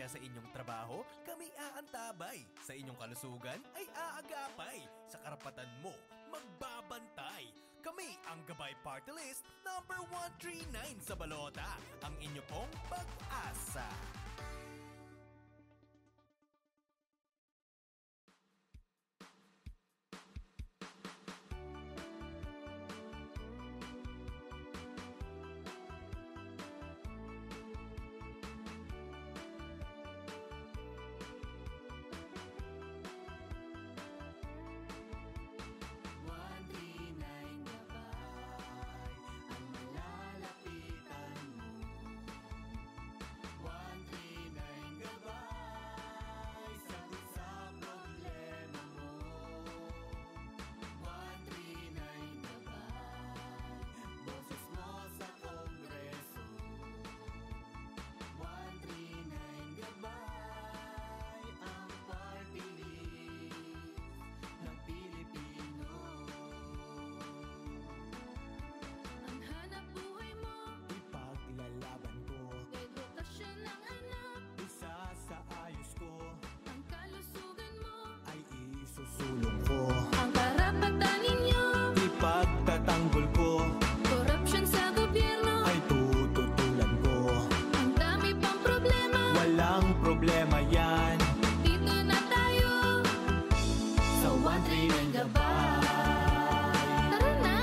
masaya sa inyong trabaho, kami aantabay. Sa inyong kalusugan ay aagapay. Sa karapatan mo, magbabantay. Kami ang Gabay Party List number 139 sa balota. Ang inyo pong pag-asa. Sulong ko, Ang karapatan ninyo, ipagtatanggol ko, korupsyon sa gobyerno, ay tututulan ko. ang dami pang problema, Walang problema yan, dito na tayo sa 139 Gabay. Tara na!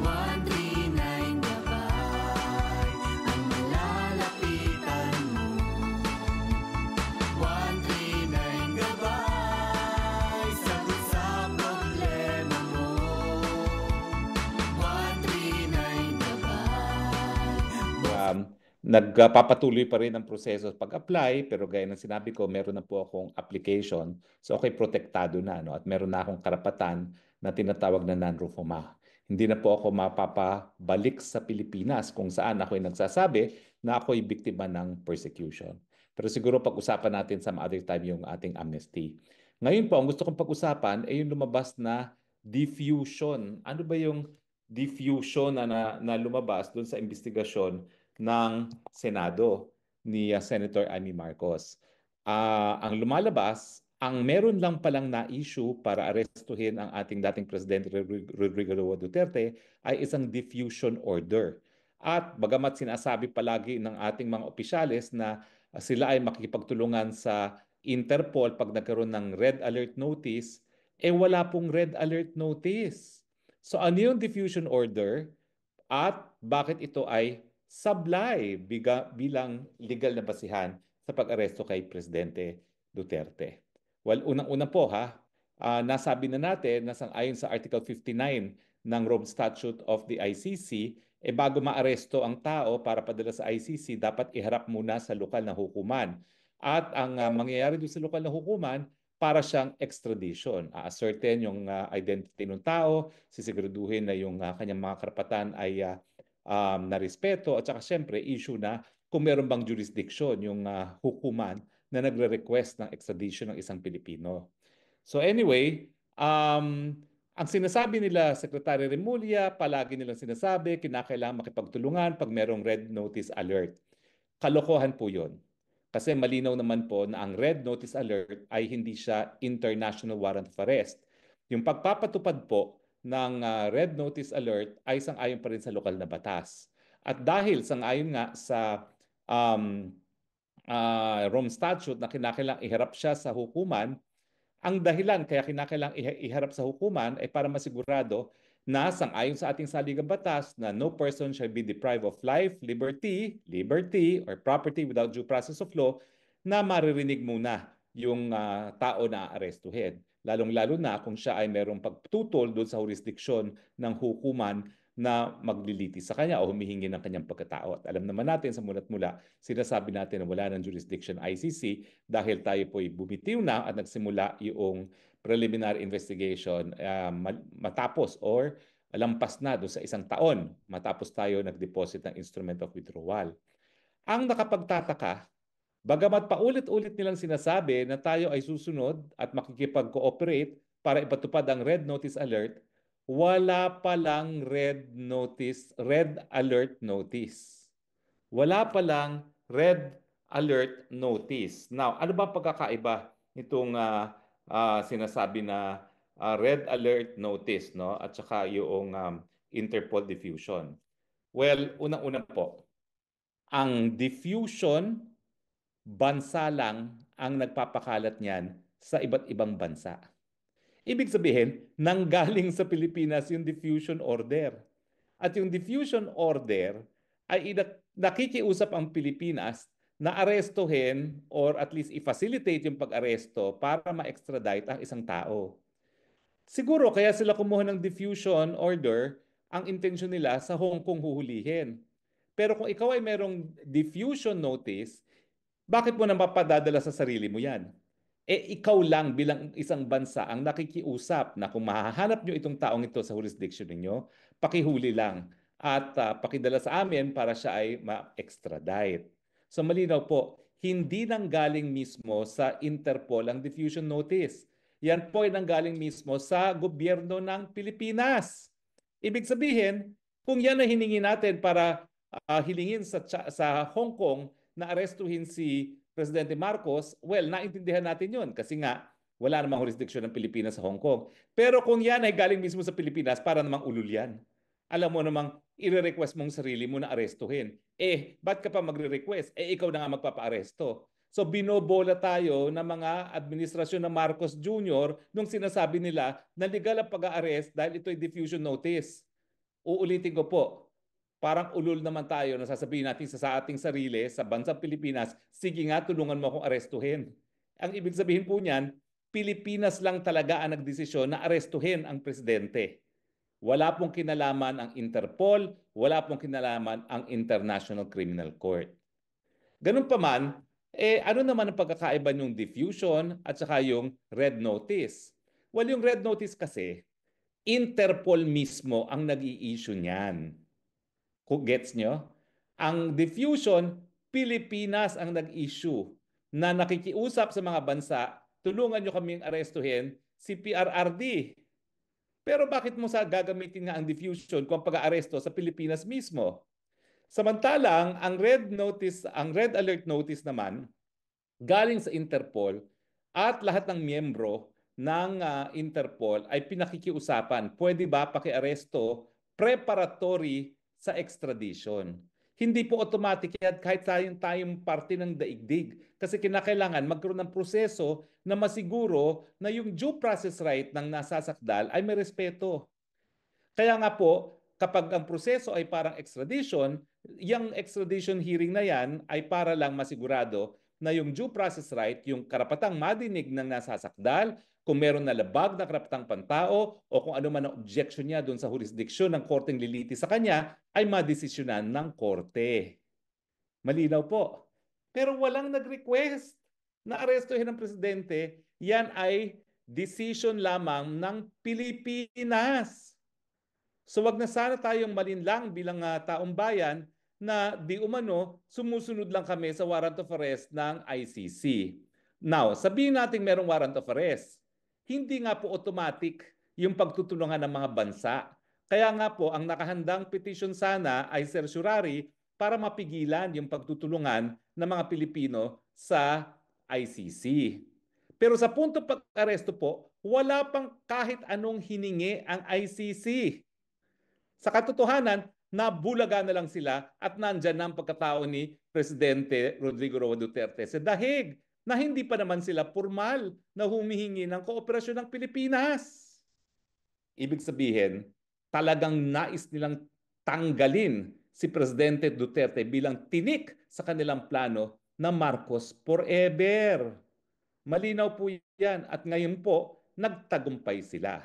139 Gabay, ang malalapitan mo. 139 Gabay, sagot sa problema mo. 139 Gabay. Nagpapatuloy pa rin ang proseso sa pag-apply, pero gaya ng sinabi ko, meron na po akong application. So okay, protektado na, no? At meron na akong karapatan na tinatawag na non-refoulement. Hindi na po ako mapapabalik sa Pilipinas kung saan ako'y nagsasabi na ako'y biktima ng persecution. Pero siguro pag-usapan natin some other time yung ating amnesty. Ngayon po, ang gusto kong pag-usapan ay yung lumabas na diffusion. Ano ba yung diffusion na lumabas doon sa investigasyon ng Senado ni Senator Amy Marcos? Ang lumalabas, ang meron lang palang na-issue para arestuhin ang ating dating Presidente Rodrigo Roa Duterte ay isang diffusion order. At bagamat sinasabi palagi ng ating mga opisyales na sila ay makikipagtulungan sa Interpol pag nagkaroon ng red alert notice, wala pong red alert notice. So ano yung diffusion order at bakit ito ay sablay bilang legal na basihan sa pag-aresto kay Presidente Duterte? Well, unang-una po nasabi na natin na sang-ayon sa Article 59 ng Rome Statute of the ICC, bago maaresto ang tao para padala sa ICC, dapat iharap muna sa lokal na hukuman. At ang mangyayari doon sa lokal na hukuman, para siyang extradition. A-ascertain yung identity ng tao, sisiguraduhin na yung kanyang mga karapatan ay narespeto, at saka siyempre issue na kung meron bang jurisdiction yung hukuman na nagre-request ng extradition ng isang Pilipino. So anyway, ang sinasabi nila, Secretary Remulla, palagi nilang sinasabi, kinakailangan makipagtulungan pag merong red notice alert. Kalokohan po yun. Kasi malinaw naman po na ang red notice alert ay hindi siya international warrant of arrest. Yung pagpapatupad po ng red notice alert ay sang-ayon pa rin sa lokal na batas. At dahil sang-ayon nga sa Rome Statute na kinakailangang iharap siya sa hukuman, ang dahilan kaya kinakailangang iharap sa hukuman ay para masigurado na sang-ayon sa ating saligang batas na no person shall be deprived of life, liberty, or property without due process of law, na maririnig muna yung tao na aarestuhin. Lalong-lalo na kung siya ay merong pagtutol doon sa jurisdiksyon ng hukuman na maglilitis sa kanya o humihingi ng kanyang pagkatao. At alam naman natin sa mulat mula, sinasabi natin na wala ng jurisdiction ICC dahil tayo po'y bumitiw na at nagsimula yung preliminary investigation matapos or lampas na doon sa isang taon matapos tayo nag-deposit ng instrument of withdrawal. Ang nakapagtataka, bagamat paulit-ulit nilang sinasabi na tayo ay susunod at makikipag-cooperate para ipatupad ang red notice alert, wala palang red alert notice. Wala palang red alert notice. Now, ano ba pagkakaiba nitong sinasabi na red alert notice, no? At saka yung Interpol diffusion? Well, unang-una po, ang diffusion, bansa lang ang nagpapakalat niyan sa iba't ibang bansa. Ibig sabihin, nanggaling sa Pilipinas yung diffusion order. At yung diffusion order ay nakikiusap ang Pilipinas na arestuhin or at least i-facilitate yung pag-aresto para ma-extradite ang isang tao. Siguro kaya sila kumuha ng diffusion order, ang intensyon nila sa Hong Kong huhulihin. Pero kung ikaw ay merong diffusion notice, bakit mo na mapadadala sa sarili mo yan? Ikaw lang bilang isang bansa ang nakikiusap na kung mahahanap nyo itong taong ito sa jurisdiction ninyo, pakihuli lang at pakidala sa amin para siya ay ma-extradite. So malinaw po, hindi nanggaling mismo sa Interpol ang diffusion notice. Yan po ay nanggaling mismo sa gobyerno ng Pilipinas. Ibig sabihin, kung yan ay hiningi natin para hilingin sa Hong Kong na arestuhin si Presidente Marcos, well, naintindihan natin yun kasi nga wala namang jurisdiction ng Pilipinas sa Hong Kong. Pero kung yan ay galing mismo sa Pilipinas, para namang ulul yan. Alam mo namang i-request mong sarili mo na arestuhin. Ba't ka pa magre-request? Ikaw na nga magpapa-aresto. So binobola tayo ng mga administrasyon ng Marcos Jr. nung sinasabi nila na legal ang pag-arrest dahil ito ay diffusion notice. Uulitin ko po, parang ulul naman tayo na sasabihin natin sa ating sarili, sa bansang Pilipinas, sige nga, tulungan mo akong arestuhin. Ang ibig sabihin po niyan, Pilipinas lang talaga ang nagdesisyon na arestuhin ang presidente. Wala pong kinalaman ang Interpol, wala pong kinalaman ang International Criminal Court. Ganun pa man, ano naman ang pagkakaiba ng diffusion at saka yung red notice? Well, yung red notice kasi, Interpol mismo ang nag-i-issue niyan. Gets nyo? Ang diffusion, Pilipinas ang nag-issue na nakikiusap sa mga bansa, tulungan nyo kaming arestuhin si PRRD. Pero bakit mo gagamitin nga ang diffusion kung pag-aaresto sa Pilipinas mismo? Samantalang, ang red alert notice naman, galing sa Interpol at lahat ng miyembro ng Interpol ay pinakikiusapan, pwede ba pakiaresto preparatory sa extradition? Hindi po automatic yan kahit tayong parte ng daigdig. Kasi kinakailangan magkaroon ng proseso na masiguro na yung due process right ng nasasakdal ay may respeto. Kaya nga po, kapag ang proseso ay parang extradition, yung extradition hearing na yan ay para lang masigurado na yung due process right, yung karapatang madinig ng nasasakdal, kung meron na labag na karapatang pantao o kung ano man ang objection niya doon sa jurisdiction ng korteng liliti sa kanya, ay madesisyonan ng korte. Malinaw po. Pero walang nag-request na arestuhin ng presidente. Yan ay decision lamang ng Pilipinas. So wag na sana tayong malinlang bilang taong bayan na di umano sumusunod lang kami sa warrant of arrest ng ICC. Now, sabihin natin merong warrant of arrest. Hindi nga po automatic yung pagtutulungan ng mga bansa. Kaya nga po, ang nakahandang petition sana ay certiorari para mapigilan yung pagtutulungan ng mga Pilipino sa ICC. Pero sa punto pag-aresto po, wala pang kahit anong hiningi ang ICC. Sa katotohanan, nabulaga na lang sila at nandyan na ang pagkatao ni Presidente Rodrigo Roa Duterte sa dahig na hindi pa naman sila formal na humihingi ng kooperasyon ng Pilipinas. Ibig sabihin, talagang nais nilang tanggalin si Presidente Duterte bilang tinik sa kanilang plano na Marcos forever. Malinaw po yan at ngayon po, nagtagumpay sila.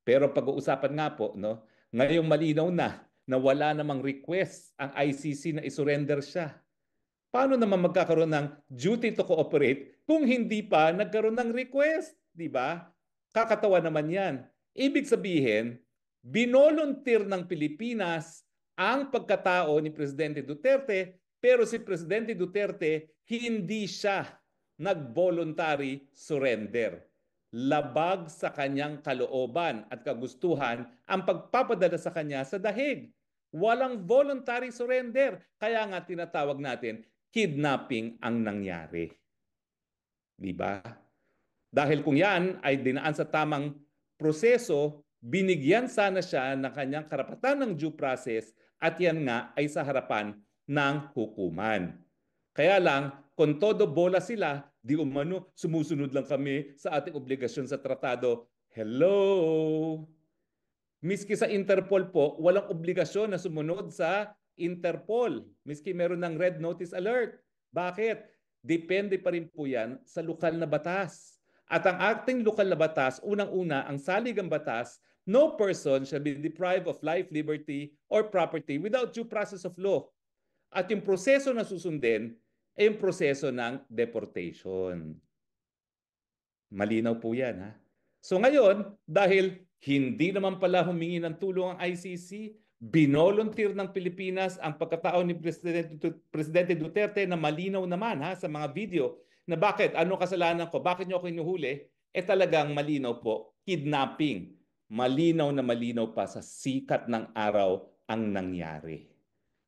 Pero pag-uusapan nga po, no, ngayong malinaw na wala namang request ang ICC na isurrender siya. Paano naman magkakaroon ng duty to cooperate kung hindi pa nagkaroon ng request? Di ba? Kakatawa naman yan. Ibig sabihin, binolunteer ng Pilipinas ang pagkatao ni Presidente Duterte, pero si Presidente Duterte hindi siya nag-voluntary surrender. Labag sa kanyang kalooban at kagustuhan ang pagpapadala sa kanya sa dahig. Walang voluntary surrender. Kaya nga tinatawag natin kidnapping ang nangyari. Di ba? Dahil kung yan ay dinaan sa tamang proseso, binigyan sana siya ng kanyang karapatan ng due process at yan nga ay sa harapan ng hukuman. Kaya lang, kung todo bola sila, di umano, sumusunod lang kami sa ating obligasyon sa tratado. Hello! Miski sa Interpol po, walang obligasyon na sumunod sa Interpol. Miski meron ng red notice alert. Bakit? Depende pa rin po yan sa lokal na batas. At ang ating lokal na batas, unang-una, ang saligang batas, no person shall be deprived of life, liberty, or property without due process of law. At yung proseso na susundin ay yung proseso ng deportation. Malinaw po yan, ha? So ngayon, dahil hindi naman pala humingi ng tulong ang ICC, binolunteer ng Pilipinas ang pagkatao ni Presidente Duterte na malinaw naman ha, sa mga video na bakit, ano kasalanan ko, bakit niyo ako inuhuli? Talagang malinaw po, kidnapping. Malinaw na malinaw pa sa sikat ng araw ang nangyari.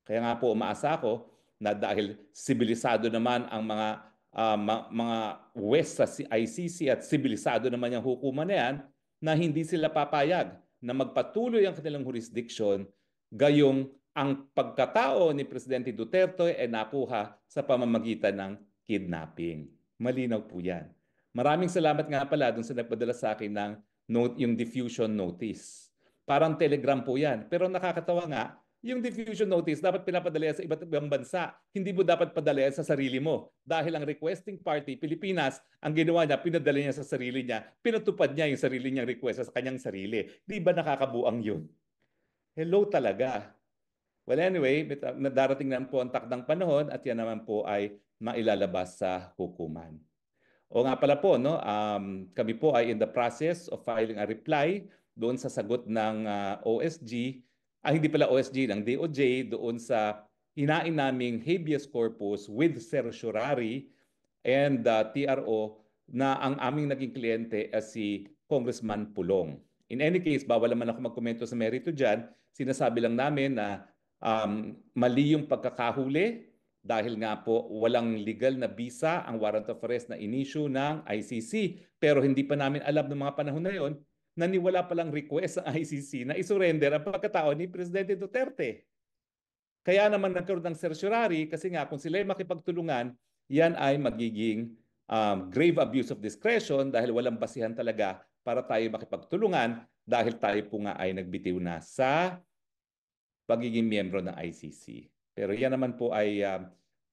Kaya nga po umaasa ako na dahil sibilisado naman ang mga West sa ICC at sibilisado naman yung hukuman na yan, na hindi sila papayag na magpatuloy ang kanilang jurisdiction gayong ang pagkatao ni Presidente Duterte ay nakuha sa pamamagitan ng kidnapping. Malinaw po yan. Maraming salamat nga pala dun sa nagpadala sa akin ng yung diffusion notice. Parang telegram po yan. Pero nakakatawa nga, yung diffusion notice dapat pinapadala sa iba't ibang bansa. Hindi mo dapat padala sa sarili mo. Dahil ang requesting party, Pilipinas, ang ginawa niya, pinadala niya sa sarili niya. Pinatupad niya yung sarili niyang request sa kanyang sarili. Di ba nakakabuang yun? Hello talaga. Well anyway, darating na po ang takdang panahon at yan naman po ay mailalabas sa hukuman. O nga pala po, no, kami po ay in the process of filing a reply doon sa sagot ng OSG, hindi pala OSG, ng DOJ, doon sa hinain naming habeas corpus with certiorari and TRO na ang aming naging kliyente ay si Congressman Pulong. In any case, bawal naman ako magkomento sa merito dyan. Sinasabi lang namin na mali yung pagkakahuli dahil nga po walang legal na visa ang warrant of arrest na in-issue ng ICC. Pero hindi pa namin alam ng mga panahon na yon na niwala palang request ng ICC na isurrender ang pagkatao ni Presidente Duterte. Kaya naman nagkaroon ng certiorari kasi nga kung sila ay makipagtulungan, yan ay magiging grave abuse of discretion dahil walang basihan talaga para tayo makipagtulungan dahil tayo po nga ay nagbitiw na sa pagiging miyembro ng ICC. Pero yan naman po ay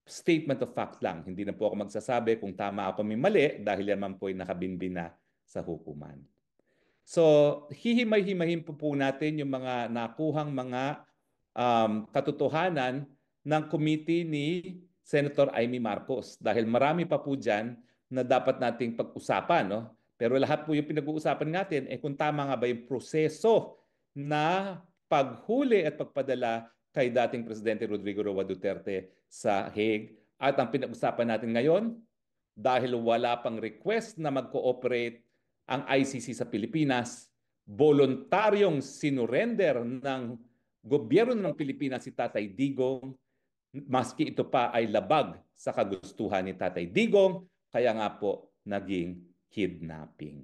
statement of fact lang. Hindi na po ako magsasabi kung tama ako may mali dahil yan naman po ay nakabinbin na sa hukuman. So, hihimay-himahin po natin yung mga nakuhang mga katotohanan ng committee ni Senator Amy Marcos. Dahil marami pa po dyan na dapat nating pag-usapan. No? Pero lahat po yung pinag-uusapan natin kung tama nga ba yung proseso na paghuli at pagpadala kay dating Presidente Rodrigo Roa Duterte sa Hague. At ang pinag-usapan natin ngayon, dahil wala pang request na mag-cooperate ang ICC sa Pilipinas, voluntaryong sinurrender ng gobyerno ng Pilipinas si Tatay Digong, maski ito pa ay labag sa kagustuhan ni Tatay Digong, kaya nga po naging kidnapping.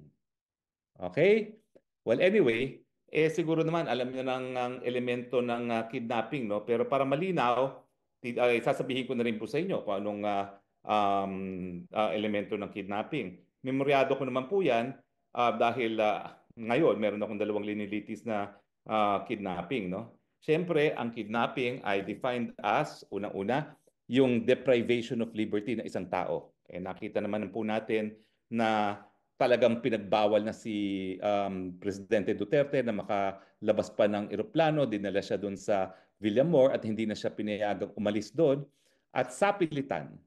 Okay? Well, anyway, siguro naman alam niyo ng elemento ng kidnapping, no? Pero para malinaw, sasabihin ko na rin po sa inyo kung anong elemento ng kidnapping. Memoryado ko naman po yan dahil ngayon meron akong 2 linilitis na kidnapping, no? Siyempre, ang kidnapping ay defined as, unang-una, yung deprivation of liberty ng isang tao. Nakita naman po natin na talagang pinagbawal na si Presidente Duterte na makalabas pa ng eroplano, dinala siya doon sa Villamor at hindi na siya pinayagang umalis doon at sapilitan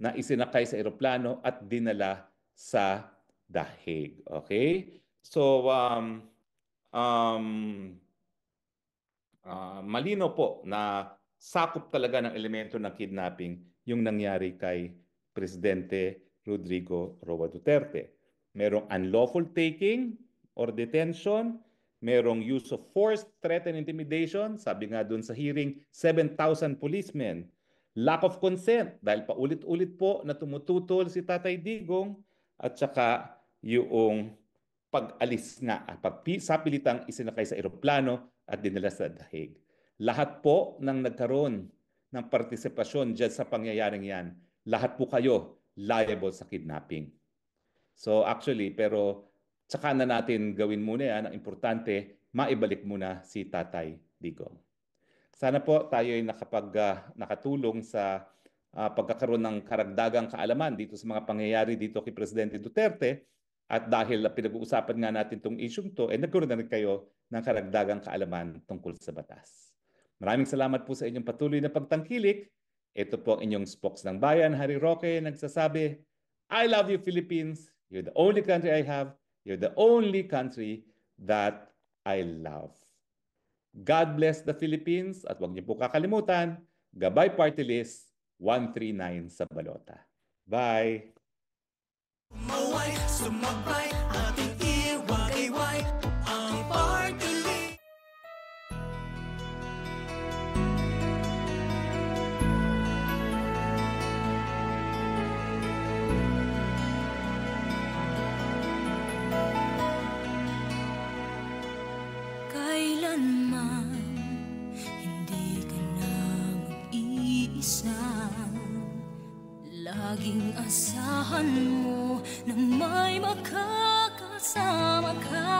na isinakay sa eroplano at dinala sa The Hague. Okay? So, malinaw po na sakop talaga ng elemento ng kidnapping yung nangyari kay Presidente Rodrigo Roa Duterte. Merong unlawful taking or detention, merong use of force, threat and intimidation, sabi nga dun sa hearing, 7,000 policemen. Lack of consent dahil paulit-ulit po na tumututol si Tatay Digong at saka yung pag-alis nga, sapilitang isinakay sa eroplano at dinala sa dahig. Lahat po ng nagkaroon ng partisipasyon dyan sa pangyayaring yan, lahat po kayo liable sa kidnapping. So actually, pero tsaka na natin gawin muna yan. Ang importante, maibalik muna si Tatay Digong. Sana po tayo ay nakatulong sa pagkakaroon ng karagdagang kaalaman dito sa mga pangyayari dito kay Presidente Duterte. At dahil pinag-uusapan nga natin itong issue to, nagkaroon na rin kayo ng karagdagang kaalaman tungkol sa batas. Maraming salamat po sa inyong patuloy na pagtangkilik. Ito po ang inyong spokes ng bayan, Harry Roque, nagsasabi, I love you, Philippines. You're the only country I have. You're the only country that I love. God bless the Philippines at huwag niyo po kakalimutan, Gabay Party List 139 sa balota. Bye! Maway, sumabay, ating iwagayway, ang party list. Kailanman hindi ka na mag-iisa. Laging asahan mo na may makakasama ka.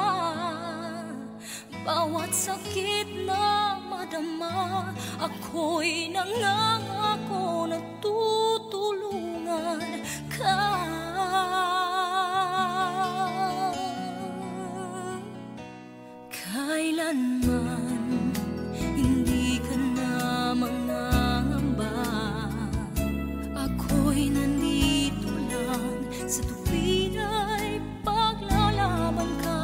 Bawat sakit na madama, ako'y nangangako na tutulungan ka. Kailanman hindi ka na mangangamba. Ako'y nandito lang sa tuwin ay paglalaban ka.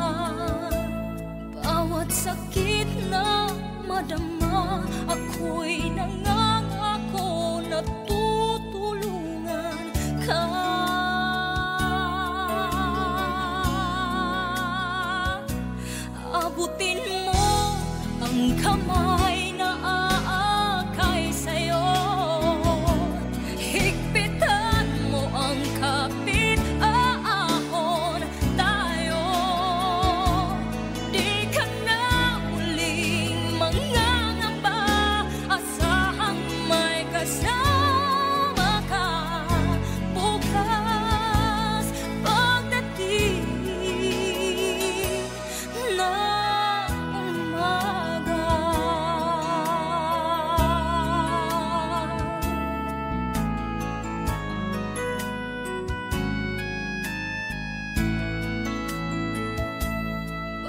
Bawat sakit na madama, ako'y nangangako na tutulungan ka. Abutin mo ang kamay na aakay sa'yo. Higpitan mo ang kapit, aahon tayo. Di ka na uling mangangamba, asahang may kasama ka. Bukas pagdating na umaga.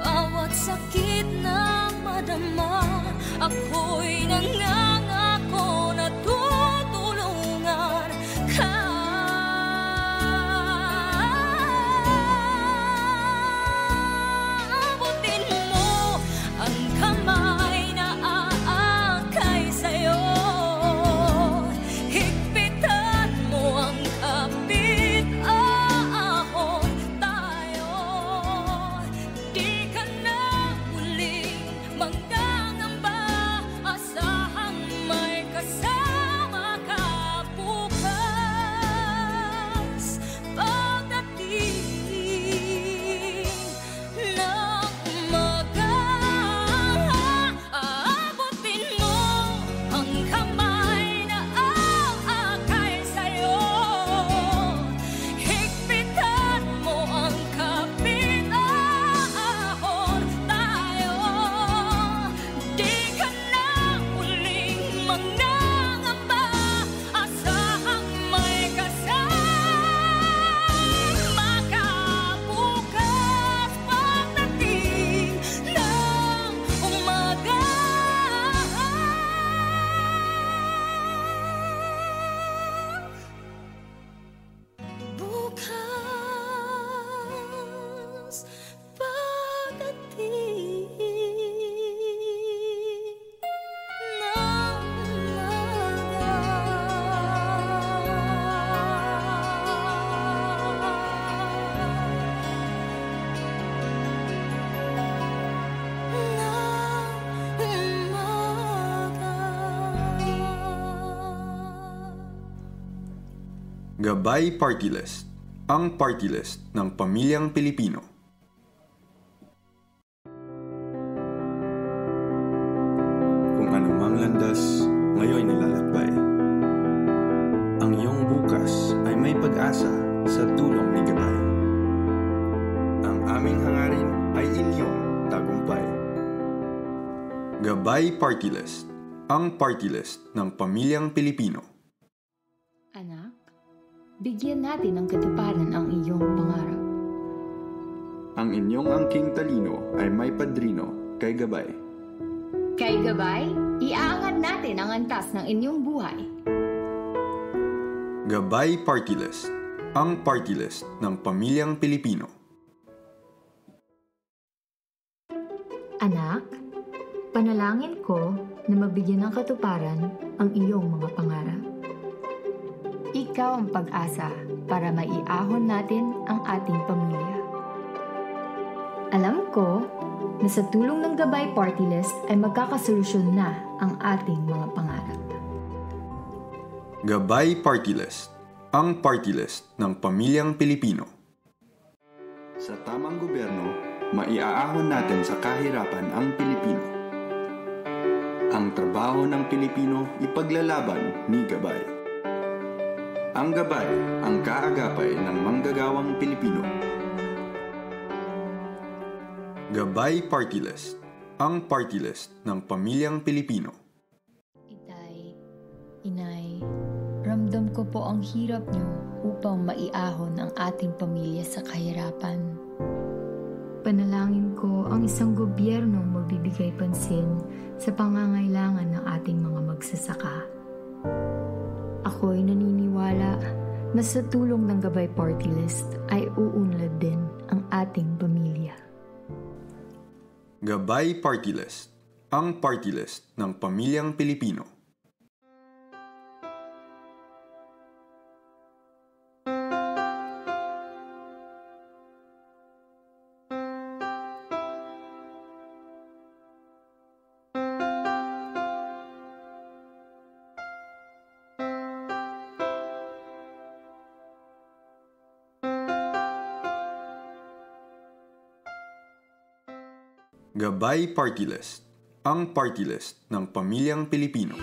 Bawat sakit na madama, ako'y nangangako na tutulungan ka. Abutin mo ang kamay na aakay sa'yo. Higpitan mo ang kapit, aahon tayo. Di ka na uling manggangamba, asa Gabay Party List, ang party list ng pamilyang Pilipino. Kung anumang landas, ngayon nilalakbay. Ang iyong bukas ay may pag-asa sa tulong ni Gabay. Ang aming hangarin ay inyong tagumpay. Gabay Party List, ang party list ng pamilyang Pilipino. Anak, bigyan natin ng katuparan ang iyong pangarap. Ang inyong angking talino ay may padrino kay Gabay. Kay Gabay, iaangat natin ang antas ng inyong buhay. Gabay Party List, ang party list ng pamilyang Pilipino. Anak, panalangin ko na mabigyan ng katuparan ang iyong mga pangarap. Ikaw ang pag-asa para maiahon natin ang ating pamilya. Alam ko na sa tulong ng Gabay Party List ay magkakasolusyon na ang ating mga pangarap. Gabay Party List, ang party list ng pamilyang Pilipino. Sa tamang gobyerno, maiaahon natin sa kahirapan ang Pilipino. Ang trabaho ng Pilipino ipaglalaban ni Gabay. Ang Gabay ang kaagapay ng manggagawang Pilipino. Gabay Party List, ang party list ng pamilyang Pilipino. Itay, Inay, ramdam ko po ang hirap niyo upang maiahon ang ating pamilya sa kahirapan. Panalangin ko ang isang gobyernong magbibigay pansin sa pangangailangan ng ating mga magsasaka. Ako'y naniniwala na sa tulong ng Gabay Party List ay uunlad din ang ating pamilya. Gabay Party List, ang party list ng pamilyang Pilipino. Gabay Party List, ang party list ng pamilyang Pilipino.